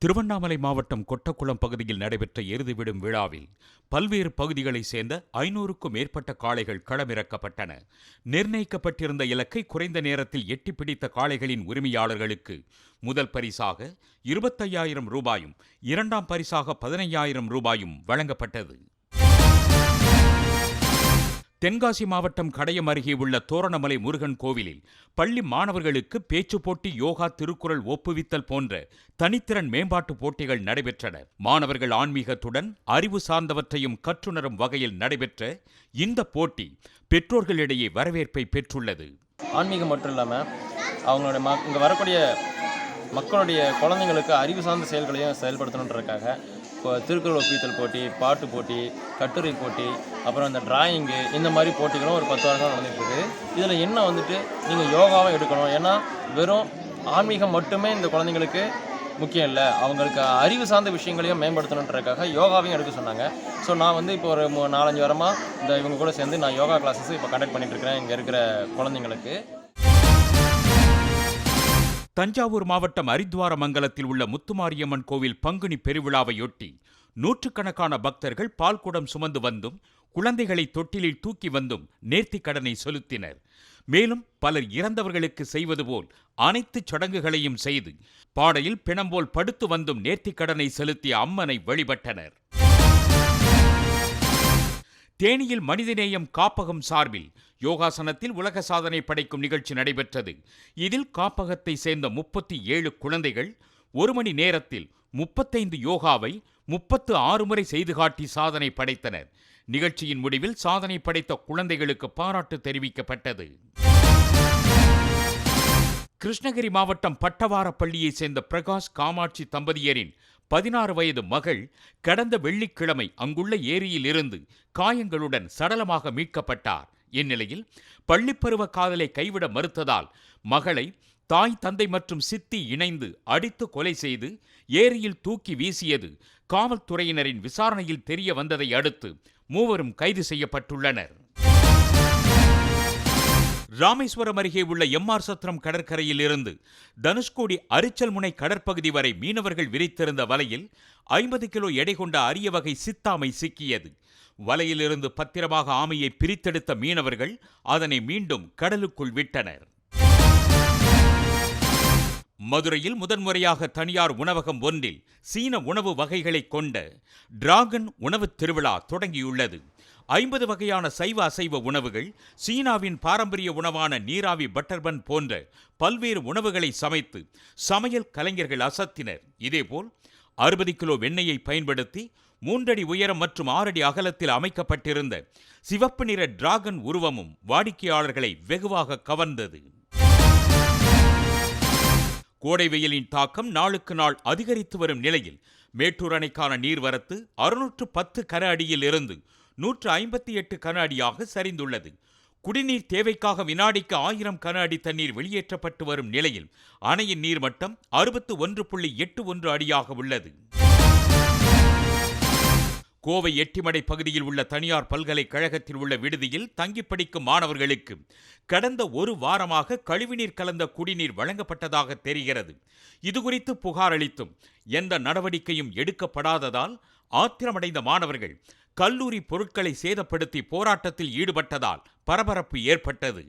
திருவண்ணாமலை மாவட்டம் கொட்டக்குளம் பகுதியில் நடைபெற்ற எருதுவிடும் விழாவில் பல்வேறு பகுதிகளைச் சேர்ந்த 500க்கும் மேற்பட்ட காளைகள் களமிறக்கப்பட்டன. நிர்ணயிக்கப்பட்டிருந்த இலக்கை குறைந்த நேரத்தில் எட்டிப் பிடித்த காளைகளின் உரிமையாளர்களுக்கு முதல் பரிசாக 25,000 ரூபாயும், இரண்டாம் பரிசாக 15,000 ரூபாயும் வழங்கப்பட்டது. தென்காசி மாவட்டம் கடையம் அருகே உள்ள தோரணமலை முருகன் கோவிலில் பள்ளி மாணவர்களுக்கு பேச்சுப் போட்டி, யோகா, திருக்குறள் ஒப்புவித்தல் போன்ற தனித்திறன் மேம்பாட்டு போட்டிகள் நடைபெற்றன. மாணவர்கள் ஆன்மீகத்துடன் அறிவு சார்ந்தவற்றையும் கற்றுணரும் வகையில் நடைபெற்ற இந்த போட்டி பெற்றோர்களிடையே வரவேற்பை பெற்றுள்ளது. ஆன்மீகம் மட்டும் இல்லாமல் அவங்களுடைய இங்கே வரக்கூடிய மக்களுடைய குழந்தைங்களுக்கு அறிவு சார்ந்த செயல்களையும் செயல்படுத்தணுன்றதுக்காக திருக்குறள் ஒப்புவித்தல் போட்டி, பாட்டு போட்டி, கட்டுரை போட்டி, அப்புறம் இந்த டிராயிங்கு, இந்த மாதிரி போட்டிகளும் ஒரு 10 வருஷம் நடந்துகிட்ருக்கு. இதில் என்ன நீங்கள் யோகாவும் எடுக்கணும். ஏன்னா வெறும் ஆன்மீகம் மட்டுமே இந்த குழந்தைங்களுக்கு முக்கியம் இல்லை, அவங்களுக்கு அறிவு சார்ந்த விஷயங்களையும் மேம்படுத்தணுன்றதுக்காக யோகாவையும் எடுக்க சொன்னாங்க. ஸோ நான் இப்போ ஒரு 4-5 வாரமாக இவங்க கூட சேர்ந்து நான் யோகா கிளாஸஸ் இப்போ கண்டக்ட் பண்ணிகிட்ருக்கிறேன் இங்கே இருக்கிற குழந்தைங்களுக்கு. தஞ்சாவூர் மாவட்டம் அரித்வாரமங்கலத்தில் உள்ள முத்துமாரியம்மன் கோவில் பங்குனி பெருவிழாவையொட்டி நூற்றுக்கணக்கான பக்தர்கள் பால்குடம் சுமந்து வந்தும் குழந்தைகளை தொட்டிலில் தூக்கி வந்தும் நேர்த்திக் கடனை செலுத்தினர். மேலும் பலர் இறந்தவர்களுக்கு செய்வது போல் அனைத்து சடங்குகளையும் செய்து பாடையில் பிணம்போல் படுத்து வந்தும் நேர்த்திக் கடனை செலுத்திய அம்மனை வழிபட்டனர். தேனியில் மனிதநேயம் காப்பகம் சார்பில் யோகாசனத்தில் உலக சாதனை படைக்கும் நிகழ்ச்சி நடைபெற்றது. இதில் காப்பகத்தை சேர்ந்த 37 குழந்தைகள் 1 மணி நேரத்தில் 35 யோகாவை 36 முறை செய்து காட்டி சாதனை படைத்தனர். நிகழ்ச்சியின் முடிவில் சாதனை படைத்த குழந்தைகளுக்கு பாராட்டு தெரிவிக்கப்பட்டது. கிருஷ்ணகிரி மாவட்டம் பட்டவாரப்பள்ளியைச் சேர்ந்த பிரகாஷ் காமாட்சி தம்பதியரின் 16 வயது மகள் கடந்த வெள்ளிக்கிழமை அங்குள்ள ஏரியில் இருந்து காயங்களுடன் சடலமாக மீட்கப்பட்டார். இந்நிலையில் பள்ளிப்பருவ காதலை கைவிட மறுத்ததால் மகளை தாய், தந்தை மற்றும் சித்தி இணைந்து அடித்து கொலை செய்து ஏரியில் தூக்கி வீசியது காவல்துறையினரின் விசாரணையில் தெரிய வந்ததை அடுத்து மூவரும் கைது செய்யப்பட்டுள்ளனர். ராமேஸ்வரம் அருகே உள்ள எம்ஆர் சத்திரம் கடற்கரையில் இருந்து தனுஷ்கோடி அரிச்சல்முனை கடற்பகுதி வரை மீனவர்கள் விரித்திருந்த வலையில் 50 கிலோ எடை கொண்ட அரிய வகை சித்தாமை சிக்கியது. வலையிலிருந்து பத்திரமாக ஆமையை பிரித்தெடுத்த மீனவர்கள் அதனை மீண்டும் கடலுக்குள் விட்டனர். மதுரையில் முதன்முறையாக தனியார் உணவகம் ஒன்றில் சீன உணவு வகைகளை கொண்ட டிராகன் உணவு திருவிழா தொடங்கியுள்ளது. 50 வகையான சைவ அசைவ உணவுகள், சீனாவின் பாரம்பரிய உணவான நீராவி பட்டர்பன் போன்ற பல்வேறு உணவுகளை சமைத்து சமையல் கலைஞர்கள் அசத்தினர். இதேபோல் 60 கிலோ வெண்ணெயை பயன்படுத்தி 3 அடி உயரம் மற்றும் 6 அடி அகலத்தில் அமைக்கப்பட்டிருந்த சிவப்பு நிற டிராகன் உருவமும் வாடிக்கையாளர்களை வெகுவாக கவர்ந்தது. கோடை வெயிலின் தாக்கம் நாளுக்கு நாள் அதிகரித்து வரும் நிலையில் மேட்டூர் அணைக்கான நீர்வரத்து 610 கன அடியில் இருந்து 158 கன அடியாக சரிந்துள்ளது. குடிநீர் தேவைக்காக வினாடிக்கு 1000 கன அடி தண்ணீர் வெளியேற்றப்பட்டு வரும் நிலையில் அணையின் நீர்மட்டம் 61.81 அடியாக உள்ளது. கோவை எட்டிமடை பகுதியில் உள்ள தனியார் பல்கலைக்கழகத்தில் உள்ள விடுதியில் தங்கி படிக்கும் மாணவர்களுக்கு கடந்த 1 வாரமாக கழிவுநீர் கலந்த குடிநீர் வழங்கப்பட்டதாக தெரிகிறது. இதுகுறித்து புகார் அளித்தும் எந்த நடவடிக்கையும் எடுக்கப்படாததால் ஆத்திரமடைந்த மாணவர்கள் கல்லூரி பொருட்களை சேதப்படுத்தி போராட்டத்தில் ஈடுபட்டதால் பரபரப்பு ஏற்பட்டது.